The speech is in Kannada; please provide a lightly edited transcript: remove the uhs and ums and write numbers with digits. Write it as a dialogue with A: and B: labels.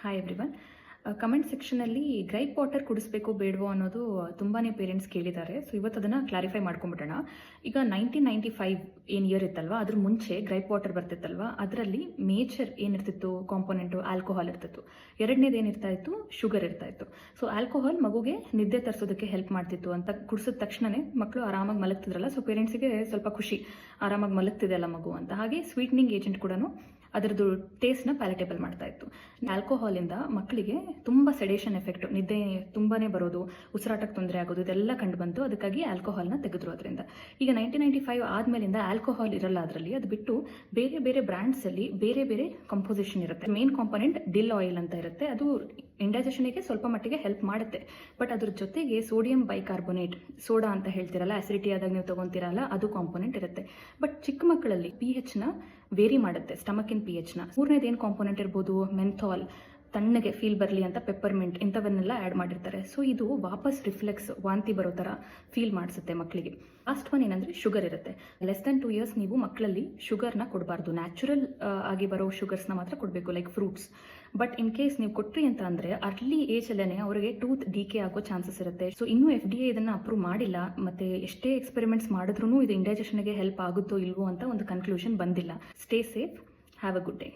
A: Hi everyone. ಕಮೆಂಟ್ ಸೆಕ್ಷನಲ್ಲಿ ಗ್ರೈಪ್ ವಾಟರ್ ಕುಡಿಸ್ಬೇಕು ಬೇಡವೋ ಅನ್ನೋದು ತುಂಬಾ ಪೇರೆಂಟ್ಸ್ ಕೇಳಿದ್ದಾರೆ. ಸೊ ಇವತ್ತು ಅದನ್ನು ಕ್ಲಾರಿಫೈ ಮಾಡ್ಕೊಂಬಿಡೋಣ. ಈಗ 1995 ಏನು ಇಯರ್ ಇತ್ತಲ್ವ, ಅದ್ರ ಮುಂಚೆ ಗ್ರೈಪ್ ವಾಟರ್ ಬರ್ತಿತ್ತಲ್ವ, ಅದರಲ್ಲಿ ಮೇಜರ್ ಏನಿರ್ತಿತ್ತು ಕಾಂಪೊನೆಂಟು ಆಲ್ಕೋಹಾಲ್ ಇರ್ತಿತ್ತು. ಎರಡನೇದು ಏನಿರ್ತಾ ಇತ್ತು, ಶುಗರ್ ಇರ್ತಾ ಇತ್ತು. ಸೊ ಆಲ್ಕೋಹಾಲ್ ಮಗುಗೆ ನಿದ್ದೆ ತರಿಸೋದಕ್ಕೆ ಹೆಲ್ಪ್ ಮಾಡ್ತಿತ್ತು ಅಂತ ಕುಡಿಸಿದ ತಕ್ಷಣನೇ ಮಕ್ಕಳು ಆರಾಮಾಗಿ ಮಲಗ್ತಿದ್ರಲ್ಲ. ಸೊ ಪೇರೆಂಟ್ಸಿಗೆ ಸ್ವಲ್ಪ ಖುಷಿ, ಆರಾಮಾಗಿ ಮಲಗ್ತಿದೆ ಅಲ್ಲ ಮಗು ಅಂತ. ಹಾಗೆ ಸ್ವೀಟ್ನಿಂಗ್ ಏಜೆಂಟ್ ಕೂಡ ಅದರದ್ದು ಟೇಸ್ಟ್ನ ಪ್ಯಾಲೆಟೇಬಲ್ ಮಾಡ್ತಾ ಇತ್ತು. ಆಲ್ಕೋಹಾಲಿಂದ ಮಕ್ಕಳಿಗೆ ತುಂಬ ಸೆಡೇಷನ್ ಎಫೆಕ್ಟ್, ನಿದ್ದೆ ತುಂಬಾ ಬರೋದು, ಉಸಿರಾಟಕ್ಕೆ ತೊಂದರೆ ಆಗೋದು, ಇದೆಲ್ಲ ಕಂಡು ಬಂತು. ಅದಕ್ಕಾಗಿ ಆಲ್ಕೋಹಾಲ್ನ ತೆಗೆದ್ರು ಅದರಿಂದ. ಈಗ 1995 ಆದಮೇಲಿಂದ ಆಲ್ಕೋಹಾಲ್ ಇರಲ್ಲ ಅದರಲ್ಲಿ. ಅದು ಬಿಟ್ಟು ಬೇರೆ ಬೇರೆ ಬ್ರ್ಯಾಂಡ್ಸಲ್ಲಿ ಬೇರೆ ಬೇರೆ ಕಂಪೋಸಿಷನ್ ಇರುತ್ತೆ. ಮೇನ್ ಕಾಂಪೊನೆಂಟ್ ಡಿಲ್ ಆಯಿಲ್ ಅಂತ ಇರುತ್ತೆ. ಅದು ಇಂಡೈಜೆಷನ್ಗೆ ಸ್ವಲ್ಪ ಮಟ್ಟಿಗೆ ಹೆಲ್ಪ್ ಮಾಡುತ್ತೆ. ಬಟ್ ಅದ್ರ ಜೊತೆಗೆ ಸೋಡಿಯಂ ಬೈಕಾರ್ಬೋನೇಟ್, ಸೋಡಾ ಅಂತ ಹೇಳ್ತಿರಲ್ಲ, ಅಸಿಡಿಟಿ ಆದಾಗ ನೀವು ತೊಗೊತೀರಲ್ಲ, ಅದು ಕಾಂಪೊನೆಂಟ್ ಇರುತ್ತೆ. ಬಟ್ ಚಿಕ್ಕ ಮಕ್ಕಳಲ್ಲಿ pH-ನ ವೇರಿ ಮಾಡುತ್ತೆ, ಸ್ಟಮಕಿನ pH-ನ. ಮೂರನೇದು ಏನು ಕಾಂಪೊನೆಂಟ್ ಇರ್ಬೋದು, ಮೆಂಥಾಲ್, ತಣ್ಣಗೆ ಫೀಲ್ ಬರಲಿ ಅಂತ ಪೆಪ್ಪರ್ಮೆಂಟ್, ಇಂಥವನ್ನೆಲ್ಲ ಆ್ಯಡ್ ಮಾಡಿರ್ತಾರೆ. ಸೊ ಇದು ವಾಪಸ್ ರಿಫ್ಲೆಕ್ಸ್, ವಾಂತಿ ಬರೋ ಥರ ಫೀಲ್ ಮಾಡಿಸುತ್ತೆ ಮಕ್ಕಳಿಗೆ. ಲಾಸ್ಟ್ ಒನ್ ಏನಂದರೆ ಶುಗರ್ ಇರುತ್ತೆ. ಲೆಸ್ ದೆನ್ 2 years ನೀವು ಮಕ್ಕಳಲ್ಲಿ ಶುಗರ್ನ ಕೊಡಬಾರ್ದು. ನ್ಯಾಚುರಲ್ ಆಗಿ ಬರೋ ಶುಗರ್ಸ್ನ ಮಾತ್ರ ಕೊಡಬೇಕು, like fruits. But in case ನೀವು ಕೊಟ್ರಿ ಅಂತ ಅಂದರೆ ಅರ್ಲಿ ಏಜಲ್ಲೇ ಅವರಿಗೆ ಟೂತ್ ಡಿಕೆ ಆಗೋ ಚಾನ್ಸಸ್ ಇರುತ್ತೆ. ಸೊ ಇನ್ನೂ FDA ಇದನ್ನು ಅಪ್ರೂವ್ ಮಾಡಿಲ್ಲ, ಮತ್ತು ಎಷ್ಟೇ ಎಕ್ಸ್ಪೆರಿಮೆಂಟ್ಸ್ ಮಾಡಿದ್ರೂ ಇದು ಇಂಡೈಜೆಷನ್ಗೆ ಹೆಲ್ಪ್ ಆಗುತ್ತೋ ಇಲ್ವೋ ಅಂತ ಒಂದು ಕನ್ಕ್ಲೂಷನ್ ಬಂದಿಲ್ಲ. Stay safe, have a good day.